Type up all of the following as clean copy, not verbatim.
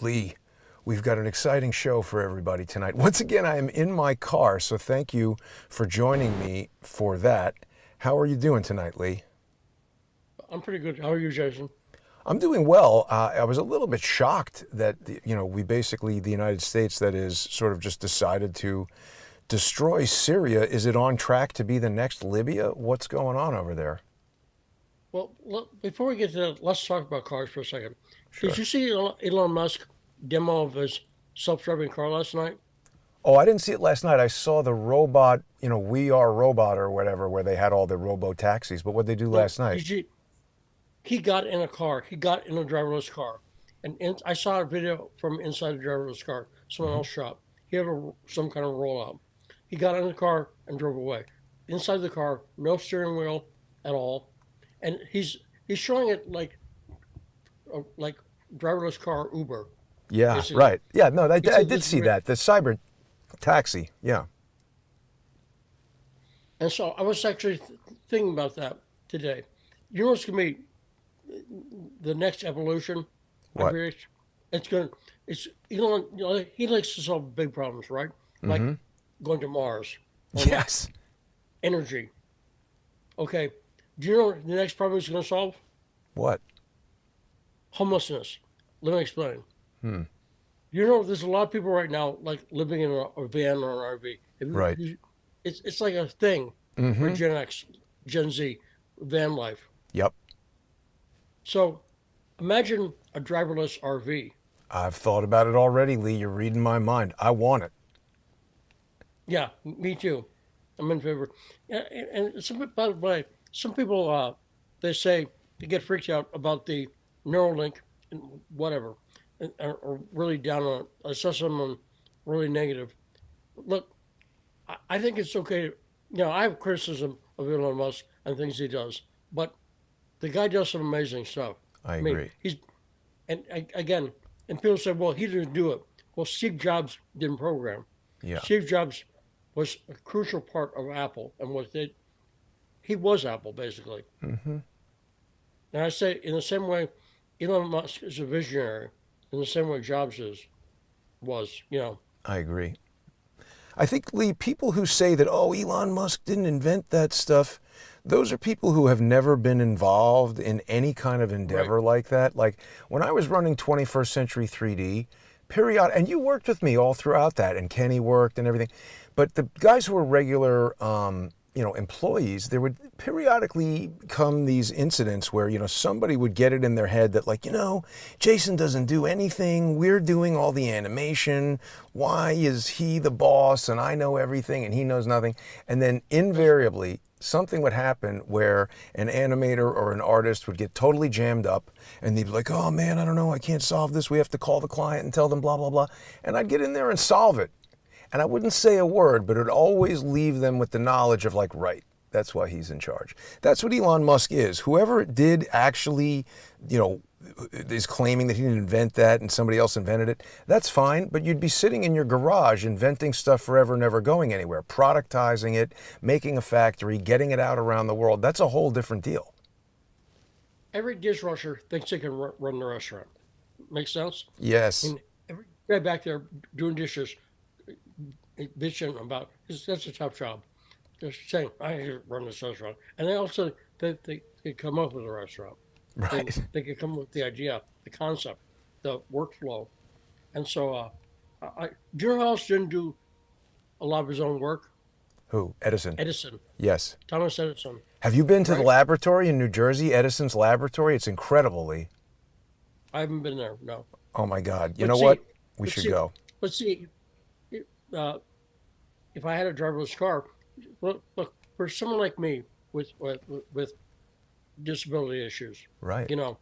Lee, we've got an exciting show for everybody tonight. Once again, I am in my car, so thank you for joining me for that. How are you doing tonight, Lee? I'm pretty good. How are you, Jason? I'm doing well. I was a little bit shocked that, we basically, the United States, that is, sort of just decided to destroy Syria. Is it on track to be the next Libya? What's going on over there? Well, look, before we get to that, let's talk about cars for a second. Did Sure. you see Elon Musk demo of his self-driving car last night? Oh, I didn't see it last night. I saw the robot, We Are Robot or whatever, where they had all the robo taxis. But what they do No, last night? did you? He got in a car. He got in a driverless car, and I saw a video from inside the driverless car. Someone Hmm. else shot. He had some kind of rollout. He got in the car and drove away. Inside the car, no steering wheel at all, and he's showing it like driverless car Uber, Yeah, basically. right. Yeah, no, He I said did this is see real. that. The cyber taxi. Yeah. And so I was actually thinking about that today. You know what's going to be the next evolution? I What? predict it's going to. It's Elon. He likes to solve big problems, right? Like Mm-hmm. going to Mars or like Yes. energy. Okay. Do you know what the next problem he's going to solve? What? Homelessness. Let me explain. Hmm. You know, there's a lot of people right now like living in a van or an RV. Right. It's like a thing for Mm-hmm. Gen X, Gen Z, van life. Yep. So imagine a driverless RV. I've thought about it already, Lee. You're reading my mind. I want it. Yeah, me too. I'm in favor. Yeah, and by the way, some people they say they get freaked out about the Neuralink and whatever, and are really down on it. I saw someone really negative. Look, I think it's okay. I have criticism of Elon Musk and things he does, but the guy does some amazing stuff. I I mean, agree. he's again, and people say, well, he didn't do it. Well, Steve Jobs didn't program. Yeah. Steve Jobs was a crucial part of Apple, and he was Apple basically. Mm-hmm. And I say in the same way, Elon Musk is a visionary, in the same way Jobs was. I agree. I think, Lee, people who say that, oh, Elon Musk didn't invent that stuff, those are people who have never been involved in any kind of Right. endeavor like that. Like when I was running 21st Century 3D, and you worked with me all throughout that, and Kenny worked and everything. But the guys who were regular, employees, there would periodically come these incidents where, somebody would get it in their head that, like, Jason doesn't do anything. We're doing all the animation. Why is he the boss and I know everything and he knows nothing? And then invariably, something would happen where an animator or an artist would get totally jammed up and they'd be like, oh man, I don't know, I can't solve this. We have to call the client and tell them blah, blah, blah. And I'd get in there and solve it. And I wouldn't say a word, but it would always leave them with the knowledge of, like, right, that's why he's in charge. That's what Elon Musk is. Whoever did actually, you know, is claiming that he didn't invent that and somebody else invented it, that's fine, but you'd be sitting in your garage inventing stuff forever, never going anywhere, productizing it, making a factory, getting it out around the world. That's a whole different deal. Every dishwasher thinks they can run the restaurant. Makes sense? I Yes. mean, every guy back there doing dishes, bitching about, 'cause that's a tough job. Just saying, I can run this restaurant. And they also, they come up with a restaurant. They, Right. they could come up with the idea, the concept, the workflow. And so, do you know who else didn't do a lot of his own work? Who? Edison. Edison, Yes. Thomas Edison, Have you been to the right? laboratory in New Jersey, Edison's laboratory? It's incredibly. I haven't been there, no. Oh my God. You But know what? see, We but should see, go. but see, uh, if I had a driverless car, look for someone like me with disability issues, Right. you know,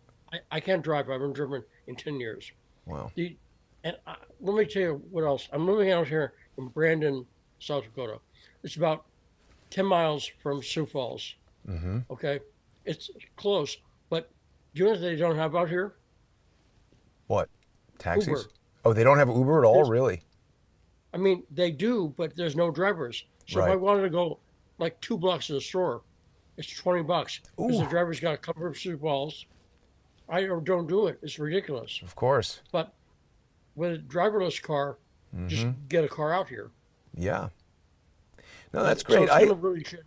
I can't drive. I haven't driven in 10 years. Wow. The, and let me tell you what else. I'm living out here in Brandon, South Dakota. It's about 10 miles from Sioux Falls. Mm-hmm. Okay, it's close, but do you know what they don't have out here? What? Taxis? Uber. Oh, they don't have Uber at all, There's, really? I mean, they do, but there's no drivers. So if I Right. wanted to go like 2 blocks to the store, it's $20 because Ooh, the driver's got to come from Sioux Falls. I don't do it. It's ridiculous. of course. But with a driverless car, just get a car out here. Yeah. No, that's So great. it's going to really change.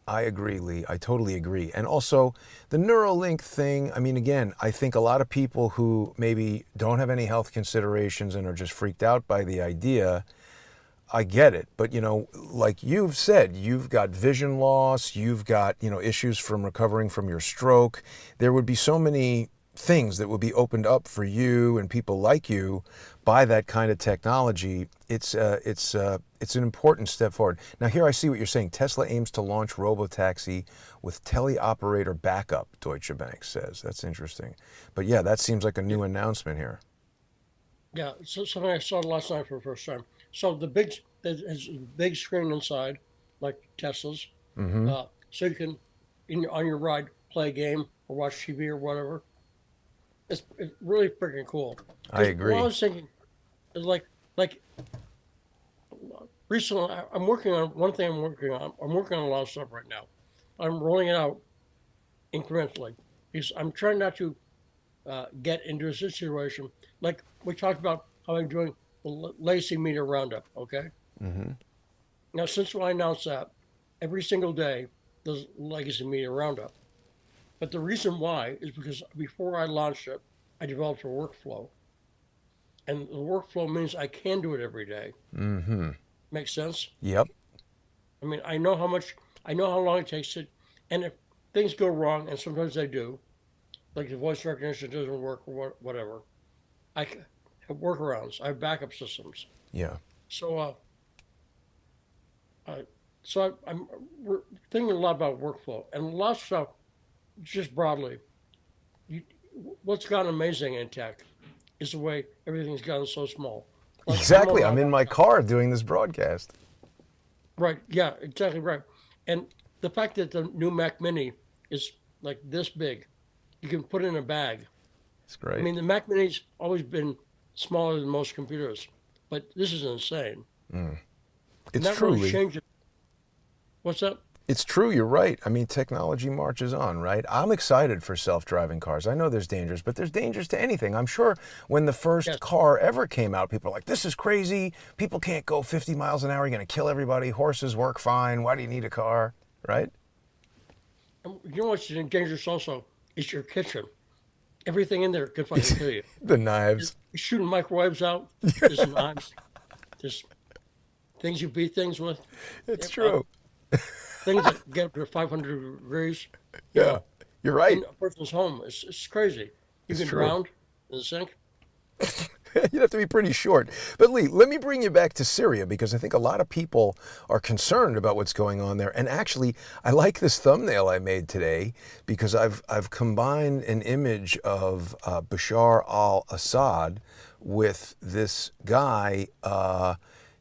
I agree, Lee. I totally agree. And also the Neuralink thing, I mean, again, I think a lot of people who maybe don't have any health considerations and are just freaked out by the idea, I get it. But, like you've said, you've got vision loss, you've got, issues from recovering from your stroke. There would be so many things that would be opened up for you and people like you by that kind of technology. It's an important step forward. Now here I see what you're saying. Tesla aims to launch robotaxi with teleoperator backup, Deutsche Bank says. That's interesting. But yeah, that seems like a new announcement here. Yeah, so something I saw last night for the first time. So there's a big screen inside, like Tesla's, so you can, on your ride, play a game or watch TV or whatever. It's really freaking cool. I Because what I agree. was thinking is like recently, I'm working on one thing. I'm working on a lot of stuff right now. I'm rolling it out incrementally because I'm trying not to get into a situation like we talked about how I'm doing the Lacey meter roundup. Okay. Now, since I announced that, every single day there's legacy meter roundup. But the reason why is because before I launched it, I developed a workflow, and the workflow means I can do it every day. Makes sense? Yep. I mean, I know how long it takes to, and if things go wrong, and sometimes they do, like the voice recognition doesn't work or whatever, have workarounds. I have backup systems. Yeah. So, I, I'm we're thinking a lot about workflow and a lot of stuff. Just broadly, you, what's gotten amazing in tech is the way everything's gotten so small. Like I'm on Exactly. my I'm in my laptop. car doing this broadcast. Right. Yeah, exactly right. And the fact that the new Mac Mini is like this big, you can put it in a bag. It's I great. mean, the Mac Mini's always been smaller than most computers, but this is insane. And It's that really truly. changes. What's up? It's true, you're right. I mean, technology marches on, right? I'm excited for self-driving cars. I know there's dangers, but there's dangers to anything. I'm sure when the first Yes. car ever came out, people were like, this is crazy. People can't go 50 miles an hour. You're going to kill everybody. Horses work fine. Why do you need a car? Right? And you know what's dangerous also? It's your kitchen. Everything in there could fucking kill you. The knives. You're shooting microwaves out. There's knives. There's things you beat things with. It's Uh, true. things that get up to 500 degrees. You Yeah, know, you're right. in a person's home. It's crazy. You It's can true. drown in the sink. You'd have to be pretty short. But Lee, let me bring you back to Syria because I think a lot of people are concerned about what's going on there. And actually, I like this thumbnail I made today because I've combined an image of Bashar al-Assad with this guy.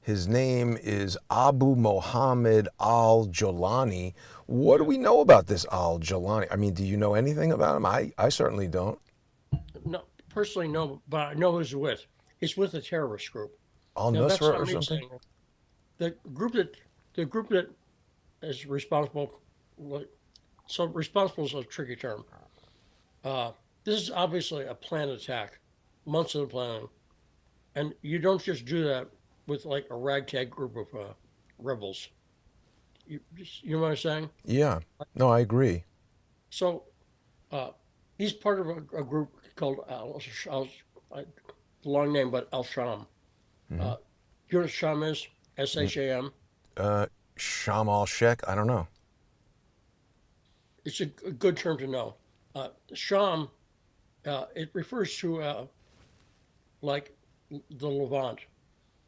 His name is Abu Mohammed al-Jolani. What do we know about this al-Jolani? I mean, do you know anything about him? I certainly don't. No, personally, no, but I know who he's with. He's with a terrorist group. Now, that's Al-Nusra not or me something? saying it. The group that the group that is responsible. like, So responsible is a tricky term. Uh, this is obviously a planned attack, months of the planning, and you don't just do that with like a ragtag group of rebels. You know what I'm saying? Yeah. No, I agree. So uh, he's part of a group called long name, but Al Sham. Uh, you know what Sham is? SHAM. Uh, Sham al-Sheikh? I don't know. It's a good term to know. Sham, it refers to like the Levant.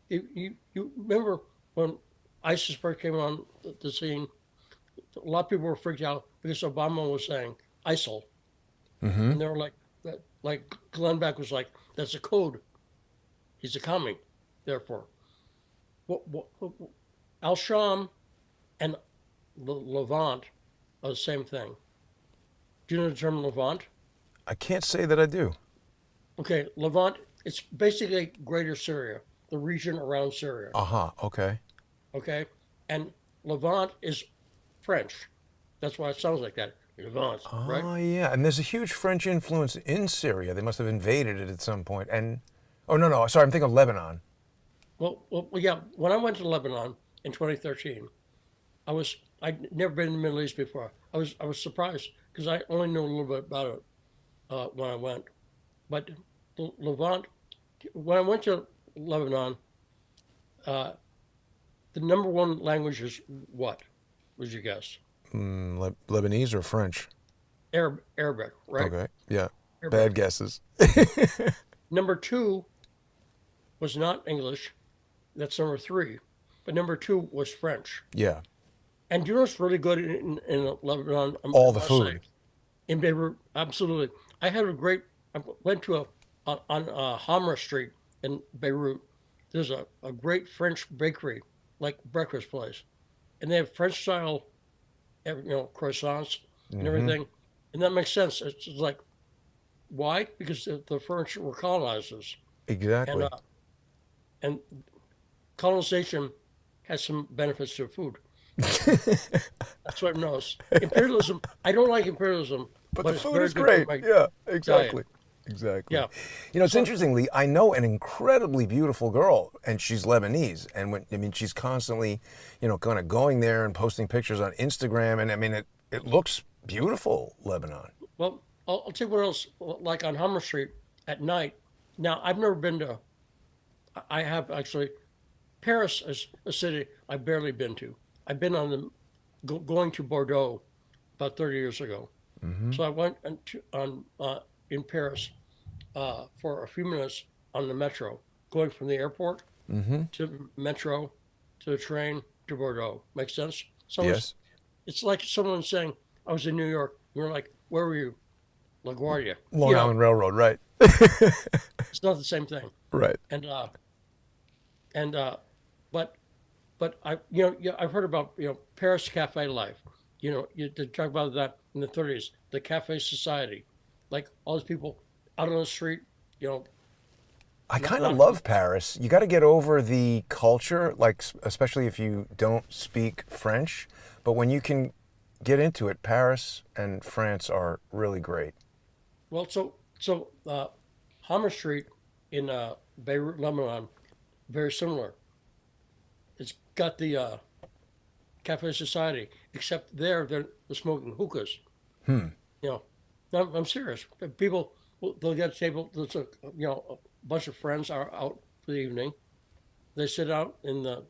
You remember when ISIS first came on the scene? A lot of people were freaked out because Obama was saying ISIL, and they were like, like Glenn Beck was like, that's a code. He's a commie. Therefore, what Al Sham and the Levant are the same thing. Do you know the term Levant? I can't say that I do. Okay, Levant. It's basically Greater Syria, the region around Syria. Aha, okay. Okay, and Levant is French. That's why it sounds like that. Levant, right? Oh, yeah. And there's a huge French influence in Syria. They must have invaded it at some point. And Oh, no, no. Sorry, I'm thinking of Lebanon. Yeah. When I went to Lebanon in 2013, I'd never been in the Middle East before. I was surprised because I only knew a little bit about it when I went. But Levant, when I went to Lebanon, uh, the number one language is what? Would you guess? Lebanese or French? Arabic, right? Okay. Yeah. Arabic. Bad guesses. Number two was not English. That's number three. But number two was French. Yeah. And you know what's really good in Lebanon? I All the must say, food. in Beirut, absolutely. I had a great. I went to on Hamra Street in Beirut. There's a great French bakery, like breakfast place, and they have French style, croissants and Hmm. everything, and that makes sense. It's just like why? Because the French were colonizers, and Exactly. and colonization has some benefits to food. That's what it knows. Imperialism. I don't like imperialism, But the but it's food very is good for great. my Yeah, diet. exactly. Exactly. Yeah. You know, it's So interestingly, I know an incredibly beautiful girl, and she's Lebanese. And I mean, she's constantly, kind of going there and posting pictures on Instagram. And I mean, it looks beautiful, Lebanon. well, I'll tell you what else. Like on Hummer Street at night. Now I've never been to. I have actually. Paris is a city I've barely been to. I've been on the going to Bordeaux about 30 years ago. Hmm. So I went on in Paris for a few minutes on the metro, going from the airport Hmm. to metro to the train to Bordeaux. Makes sense? So Yes. it's like someone saying, I was in New York. You're like, where were you? LaGuardia. Long Island Railroad, right? It's not the same thing. Right. And and but I yeah, I've heard about Paris cafe life. You to talk about that in the 30s, the cafe society, like all these people out on the street, you know, I not kind of not love Paris. You got to get over the culture, like especially if you don't speak French. But when you can get into it, Paris and France are really great. well, Hammer Street in Beirut, Lebanon, very similar. It's got the cafe society, except they're smoking hookahs. Hmm. You know, I'm serious. People they'll get a table. There's a bunch of friends are out for the evening. They sit out in the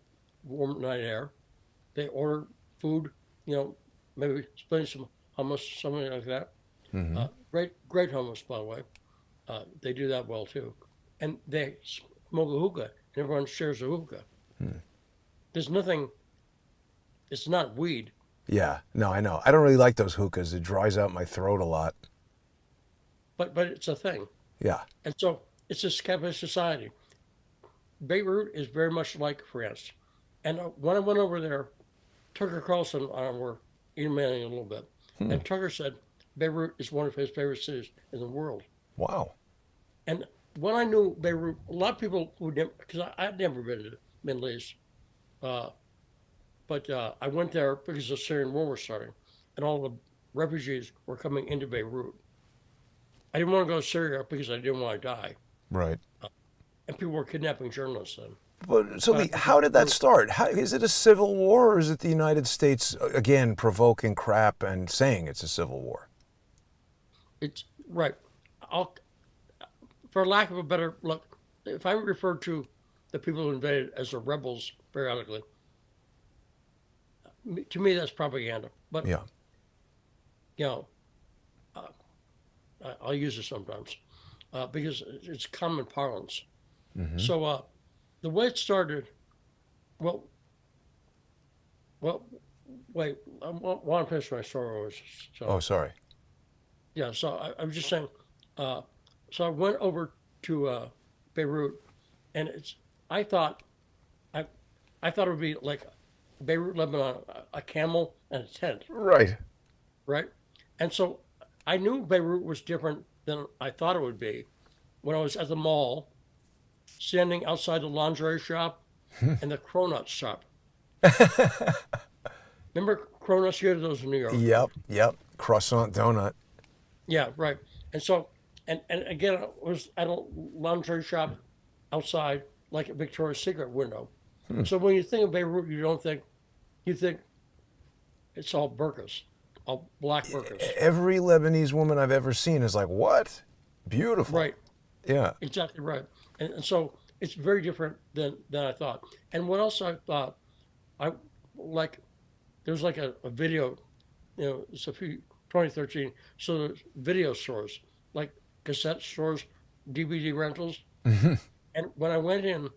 warm night air. They order food. Maybe split some hummus, something like that. Hmm. Great hummus, by the way. They do that well too, and they smoke a hookah, and everyone shares a hookah. Hmm. There's nothing. It's not weed, Yeah. No, I know. I don't really like those hookahs. It dries out my throat a lot. but it's a thing, Yeah. and so it's a cafe society. Beirut is very much like France, and when I went over there, Tucker Carlson and I were emailing a little bit, Hmm. and Tucker said Beirut is one of his favorite cities in the world. Wow. And when I knew Beirut, a lot of people who never, because I'd never been to the Middle East, uh, but I went there because the Syrian war was starting, and all the refugees were coming into Beirut. I didn't want to go to Syria because I didn't want to die, Right. and people were kidnapping journalists then. But so, But I Lee, think how did that start? How, is it a civil war, or is it the United States again provoking crap and saying it's a civil war? it's right. I'll, for lack of a better look, if I refer to the people who invaded as the rebels periodically, to me that's propaganda. But Yeah. you know, uh, I'll use it sometimes because it's common parlance. Hmm. So the way it started, well, well, wait, I want to finish my story. Oh, So sorry. yeah, so I was just saying. Uh, so I went over to Beirut, and I thought I I thought it would be like Beirut, Lebanon, a camel and a tent, Right. right? And so I knew Beirut was different than I thought it would be when I was at the mall, standing outside the lingerie shop and the cronut shop. Remember cronuts? You had those in New York. Yep. Yep. Croissant donut. Yeah, right. And so, and again, I was at a lingerie shop, outside like a Victoria's Secret window. So when you think of Beirut, you think it's all burqas, all black burqas. Every Lebanese woman I've ever seen is like, what? Beautiful. Right, Yeah. exactly right. And so it's very different than I thought. And what else I thought, I like, there's like a video, it's a few 2013. So there's video stores, like cassette stores, DVD rentals. And when I went in,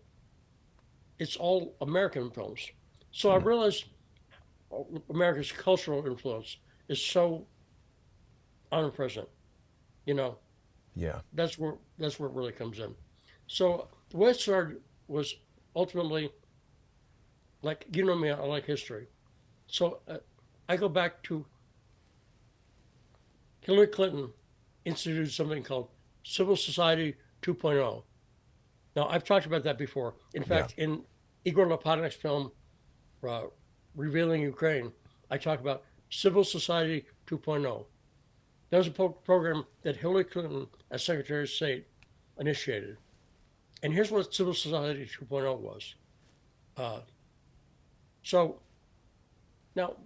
it's all American films. So I realized America's cultural influence is so omnipresent. You know, Yeah. that's where it really comes in. So the way it started was ultimately like me, I like history. So I go back to Hillary Clinton instituted something called Civil Society 2.0. Now I've talked about that before. In Yeah. fact, in Igor Lopatin's film uh, Revealing Ukraine, I talk about Civil Society 2.0. That was a program that Hillary Clinton, as Secretary of State, initiated. And here's what Civil Society 2.0 was. Uh, so now,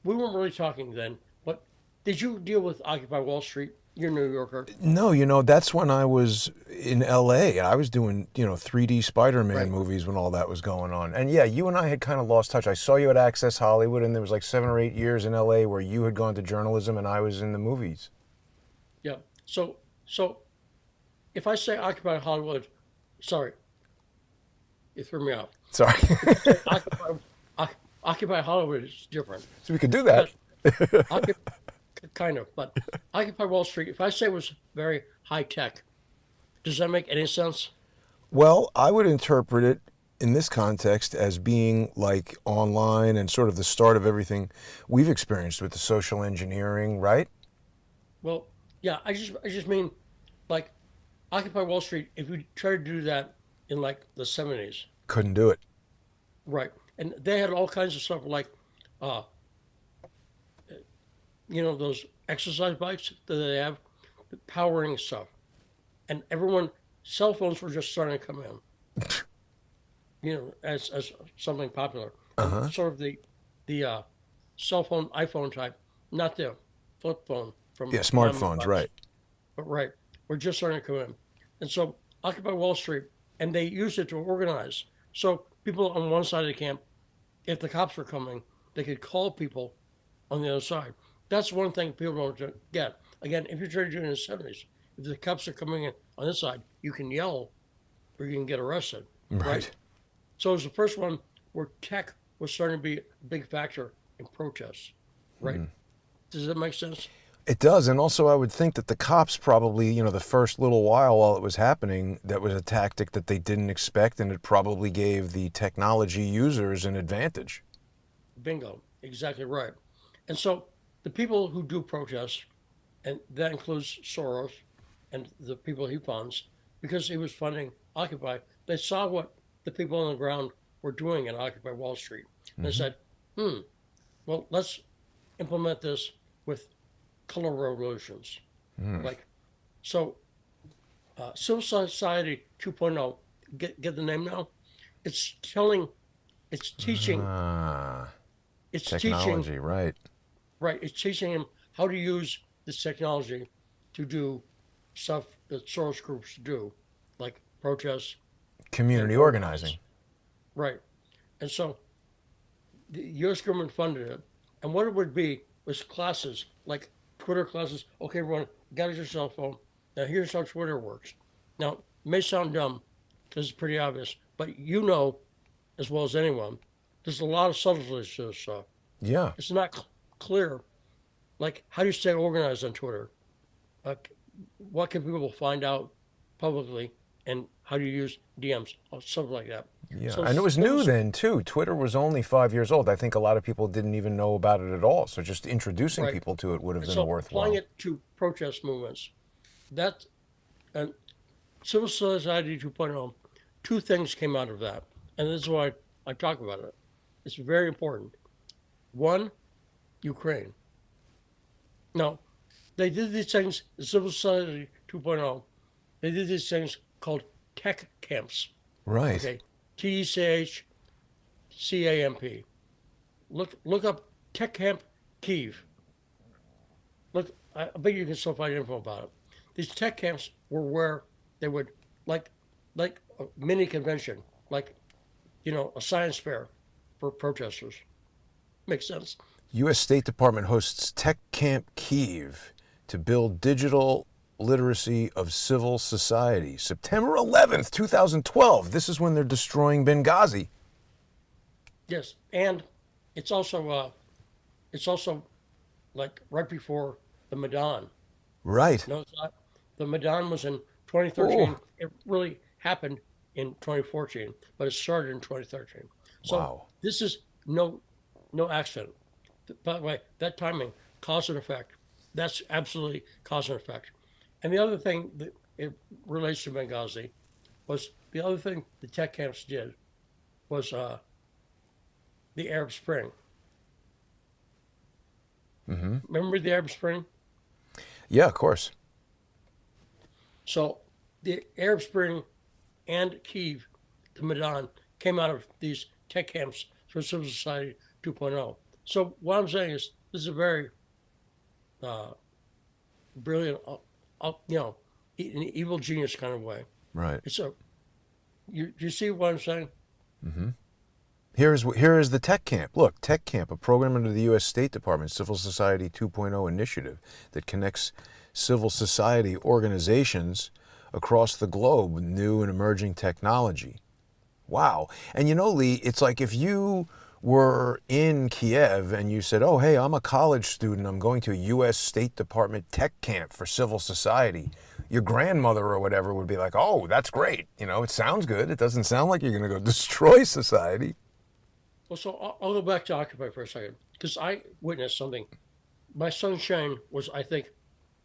we weren't really talking then, but did you deal with Occupy Wall Street? You're a New Yorker. No, that's when I was in LA. I was doing, 3D Spider-Man Right. movies when all that was going on. And yeah, you and I had kind of lost touch. I saw you at Access Hollywood, and there was like 7 or 8 years in LA where you had gone to journalism and I was in the movies. Yeah. So if I say Occupy Hollywood, sorry, you threw me off. Sorry. If I say Occupy Hollywood is different. So we could do that. Because Occupy, kind of, but Occupy Wall Street, if I say it was very high tech, does that make any sense? Well, I would interpret it in this context as being like online and sort of the start of everything we've experienced with the social engineering, right? Well, yeah, I just mean like Occupy Wall Street, if you try to do that in like the 70s, Couldn't do it. right? And they had all kinds of stuff like, uh, those exercise bikes that they have, the powering stuff. And cell phones were just starting to come in, as something popular. Uh-huh. And sort of the cell phone, iPhone type, not the flip phone from Yeah, Xiaomi smartphones, bucks, right. but right, we're just starting to come in. And so Occupy Wall Street, and they used it to organize. So people on one side of the camp, if the cops were coming, they could call people on the other side. That's one thing people don't get. Again, if you're trying to do it in the 70s, if the cops are coming in on this side, you can yell or you can get arrested, right? Right. So it was the first one where tech was starting to be a big factor in protests, right? Does that make sense? It does. And also, I would think that the cops probably, the first little while it was happening, that was a tactic that they didn't expect, and it probably gave the technology users an advantage. Bingo, exactly right. And so the people who do protest, and that includes Soros and the people he funds, because he was funding Occupy, they saw what the people on the ground were doing in Occupy Wall Street. And they said, well, let's implement this with color revolutions. Like, so Civil Society 2.0, get the name now? It's telling, it's teaching, Ah, it's teaching, technology, right. right, it's teaching him how to use this technology to do stuff that Soros groups do, like protests and Community organize. organizing. Right. And so the U.S. government funded it. And what it would be was classes, like Twitter classes. Okay, everyone, get your cell phone. Now, here's how Twitter works. Now, it may sound dumb because it's pretty obvious, but as well as anyone, there's a lot of subtleties to this stuff. Yeah. It's not clear. Like, how do you stay organized on Twitter? Like, what can people find out publicly? And how do you use DMs? Or something like that. Yeah. So And it was new those, then, too. Twitter was only 5 years old. I think a lot of people didn't even know about it at all. So just introducing right. people to it would have And been a so applying worthwhile. it to protest movements, that and Civil Society 2.0, two things came out of that. And this is why I talk about it. It's very important. One, Ukraine. Now, they did these things, the Civil Society 2.0, they did these things called tech camps. Right. Okay, TECHCAMP. Look up Tech Camp Kiev. Look, I bet you can still find info about it. These tech camps were where they would like like a mini convention, like a science fair for protesters. Makes sense. U.S. State Department hosts Tech Camp Kiev to build digital literacy of civil society. September 11th, 2012. This is when they're destroying Benghazi. Yes, and it's also like right before the Maidan. Right. No, it's not. The Maidan was in Oh, 2013. It really happened in 2014, but it started in 2013. So wow. this is no accident. By the way, that timing, cause and effect. That's absolutely cause and effect. And the other thing that it relates to Benghazi was the other thing the tech camps did was the Arab Spring. Remember the Arab Spring? Yeah, of course. So the Arab Spring and Kiev, the Maidan, came out of these tech camps for civil society 2.0. So what I'm saying is this is a very uh, brilliant, in an evil genius kind of way. Right. It's a you see what I'm saying? Here is the Tech Camp. Look, Tech Camp, a program under the U.S. State Department Civil Society 2.0 initiative that connects civil society organizations across the globe with new and emerging technology. Wow. And Lee, it's like if you were in Kiev and you said, oh, hey, I'm a college student, I'm going to a U.S. State Department Tech Camp for civil society, your grandmother or whatever would be like, oh, that's great. It sounds good. It doesn't sound like you're going to go destroy society. Well, so I'll go back to Occupy for a second because I witnessed something. My son Shane was, I think,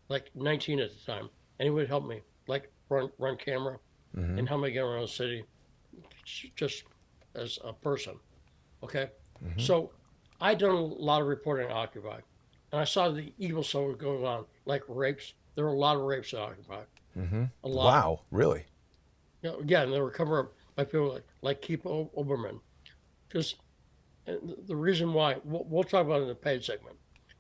like 19 at the time, and he would help me, like run camera and help me get around the city, just as a person. Okay, so I done a lot of reporting on Occupy, and I saw the evil stuff was going on, like rapes. There were a lot of rapes at Occupy, a lot. Wow, really? Yeah, and they were covered up by people like Keith Oberman, because the reason why we'll talk about it in the paid segment,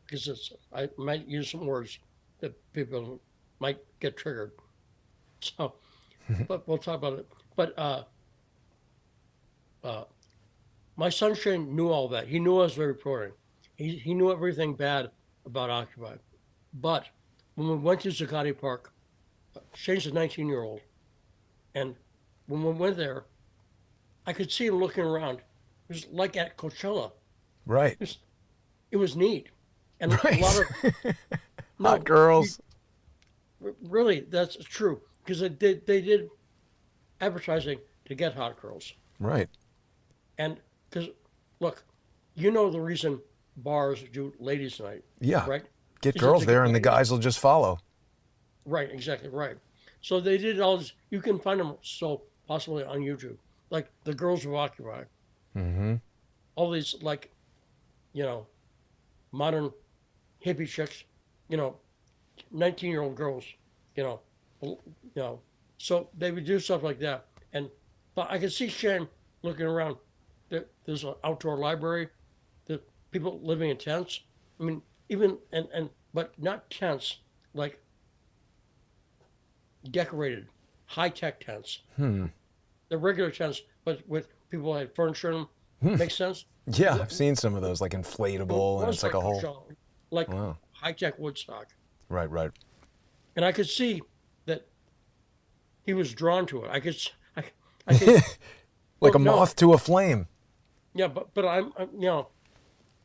because I might use some words that people might get triggered. So, but we'll talk about it. But uh, my son Shane knew all that. He knew I was reporting. He knew everything bad about Occupy. But when we went to Zuccotti Park, Shane's a 19-year-old, and when we went there, I could see him looking around. It was like at Coachella. Right. It was neat, and a Right. lot of Hot no, girls. really, that's true because they did advertising to get hot girls, Right. and because look, you know the reason bars do ladies' night, Yeah. right? Get Is it girls to there get and the ladies? guys will just follow. Right, exactly right. So they did all this. You can find them still possibly on YouTube, like the girls who occupy Mm-hmm. all these you know modern hippie chicks, you know, 19-year-old girls, you know, you know. So they would do stuff like that, and but I could see Shane looking around. There's an outdoor library. The people living in tents. I mean, even and but not tents like decorated, high tech tents. Hmm. They're regular tents, but with people that had furniture in them. Makes sense. Yeah, What I've seen some of those, like inflatable, and was it's like like a whole. Coachella, like Wow. high tech Woodstock, Right, right. and I could see that he was drawn to it. I could. Like Well, a no, moth to a flame. yeah, but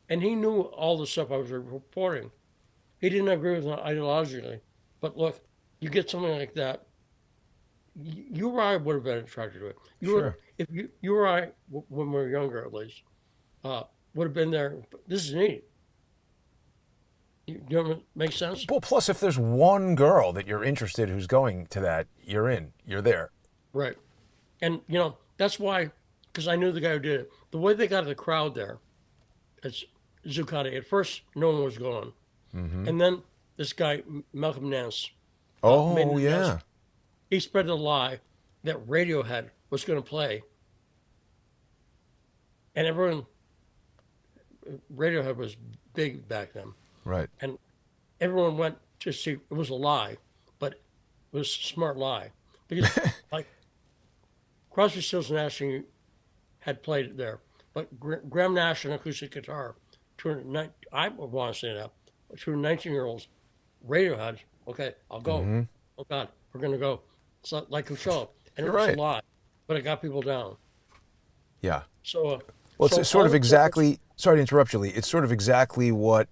and he knew all the stuff I was reporting. He didn't agree with it ideologically, but look, you get something like that. You or I would have been attracted to it. You would, Sure. if you or I, when we were younger at least, uh, would have been there. This is neat. You know, make sense? Well, plus, if there's one girl that you're interested who's going to that, you're in. You're there. Right. And that's why, because I knew the guy who did it. The way they got the crowd there, it's Zuccotti. At first, no one was going, and then this guy Malcolm Nance made an Oh, announcement. yeah. He spread the lie that Radiohead was going to play, and everyone, Radiohead was big back then, Right. and everyone went to see. It was a lie, but it was a smart lie because like Crosby, Stills, Nash had played it there, but Graham Nash on acoustic guitar. I want to say that to 19-year-olds, Radiohead. Okay, I'll go. Mm-hmm. Oh God, we're gonna go. It's like a show, and it You're was right. a lie, but it got people down. Yeah. So, Well, so it's sort all of the tickets, exactly, sorry to interrupt you, Lee. It's sort of exactly what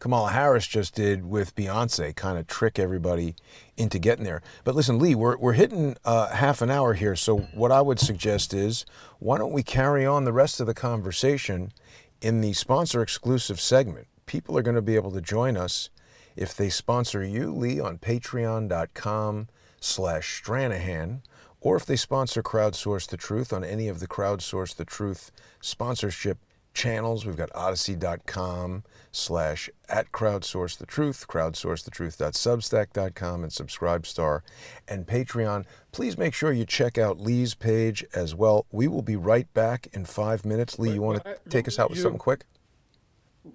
Kamala Harris just did with Beyonce, kind of trick everybody into getting there. But listen, Lee, we're hitting half an hour here. So what I would suggest is, why don't we carry on the rest of the conversation in the sponsor exclusive segment? People are going to be able to join us if they sponsor you, Lee, on patreon.com/Stranahan, or if they sponsor Crowdsource the Truth on any of the Crowdsource the Truth sponsorship channels. We've got odyssey.com/@crowdsourcethetruth, crowdsourcethetruth.substack.com, and Subscribestar and Patreon. Please make sure you check out Lee's page as well. We will be right back in 5 minutes. Lee, you want to take us out with something quick?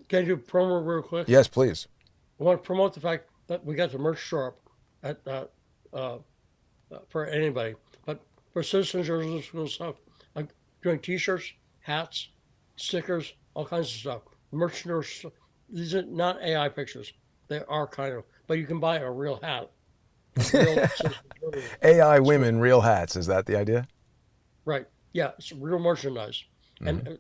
can you promo real quick? Yes, please. I want to promote the fact that we got the merch store up at for anybody, but for citizens or school stuff, I'm doing T-shirts, hats, stickers, all kinds of stuff. Merch store. These are not AI pictures. They are kind of, but you can buy a real hat. Real AI women, real hats. Is that the idea? right. Yeah, it's real merchandise and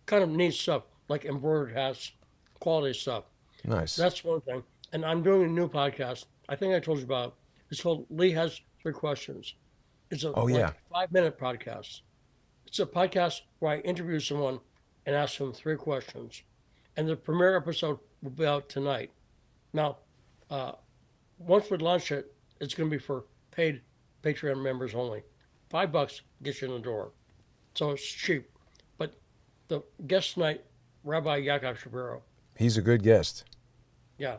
kind of neat stuff like embroidered hats, quality stuff. Nice. That's one thing. And I'm doing a new podcast. I think I told you about it. It's called Lee Has Three Questions. It's a Oh, yeah. 5-minute podcast. It's a podcast where I interview someone and ask them 3 questions. And the premiere episode will be out tonight. Now, once we launch it, it's going to be for paid Patreon members only. $5 gets you in the door. So it's cheap. But the guest tonight, Rabbi Yaakov Shapiro. He's a good guest. Yeah.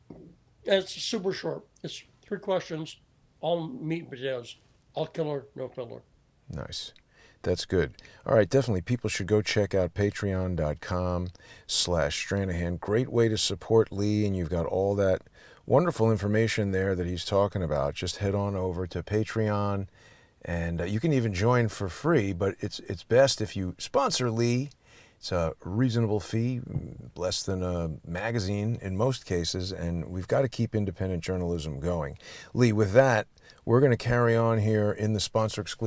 And it's super short. It's 3 questions, all meat and potatoes, all killer, no filler. Nice. That's good. All right, definitely. People should go check out patreon.com/Stranahan. Great way to support Lee, and you've got all that wonderful information there that he's talking about. Just head on over to Patreon, and you can even join for free, but it's best if you sponsor Lee. It's a reasonable fee, less than a magazine in most cases, and we've got to keep independent journalism going. Lee, with that, we're going to carry on here in the sponsor exclusive